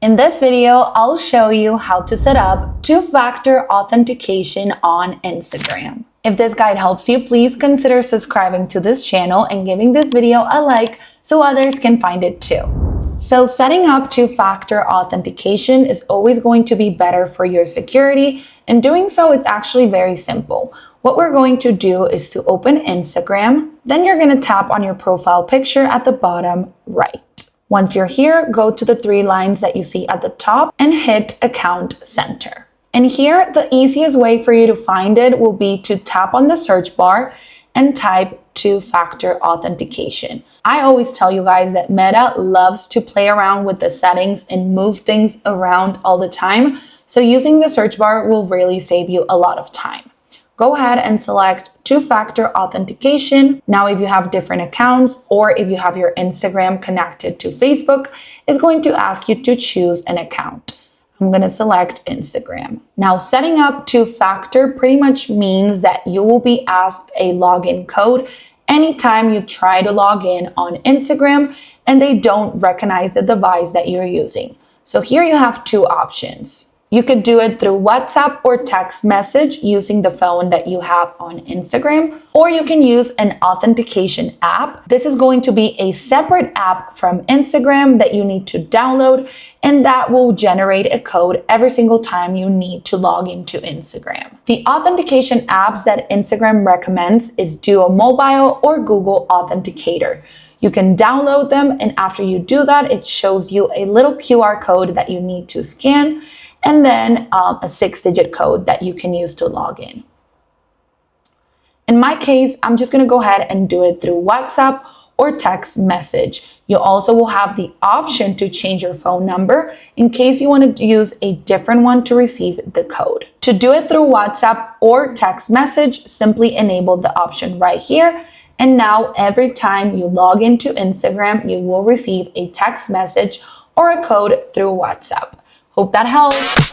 In this video, I'll show you how to set up two-factor authentication on Instagram. If this guide helps you, please consider subscribing to this channel and giving this video a like so others can find it too. So setting up two-factor authentication is always going to be better for your security, and doing so is actually very simple. What we're going to do is to open Instagram, then you're going to tap on your profile picture at the bottom right. Once you're here, go to the three lines that you see at the top and hit Account Center. And here, the easiest way for you to find it will be to tap on the search bar and type two-factor authentication. I always tell you guys that Meta loves to play around with the settings and move things around all the time. So using the search bar will really save you a lot of time. Go ahead and select two-factor authentication. Now, if you have different accounts or if you have your Instagram connected to Facebook, it's going to ask you to choose an account. I'm going to select Instagram. Now, setting up two-factor pretty much means that you will be asked a login code anytime you try to log in on Instagram and they don't recognize the device that you're using. So here you have two options. You could do it through WhatsApp or text message using the phone that you have on Instagram, or you can use an authentication app. This is going to be a separate app from Instagram that you need to download, and that will generate a code every single time you need to log into Instagram. The authentication apps that Instagram recommends is Duo Mobile or Google Authenticator. You can download them, and after you do that, it shows you a little QR code that you need to scan, and then a 6-digit code that you can use to log in. In my case, I'm just going to go ahead and do it through WhatsApp or text message. You also will have the option to change your phone number in case you want to use a different one to receive the code. To do it through WhatsApp or text message, simply enable the option right here. And now every time you log into Instagram, you will receive a text message or a code through WhatsApp. Hope that helps.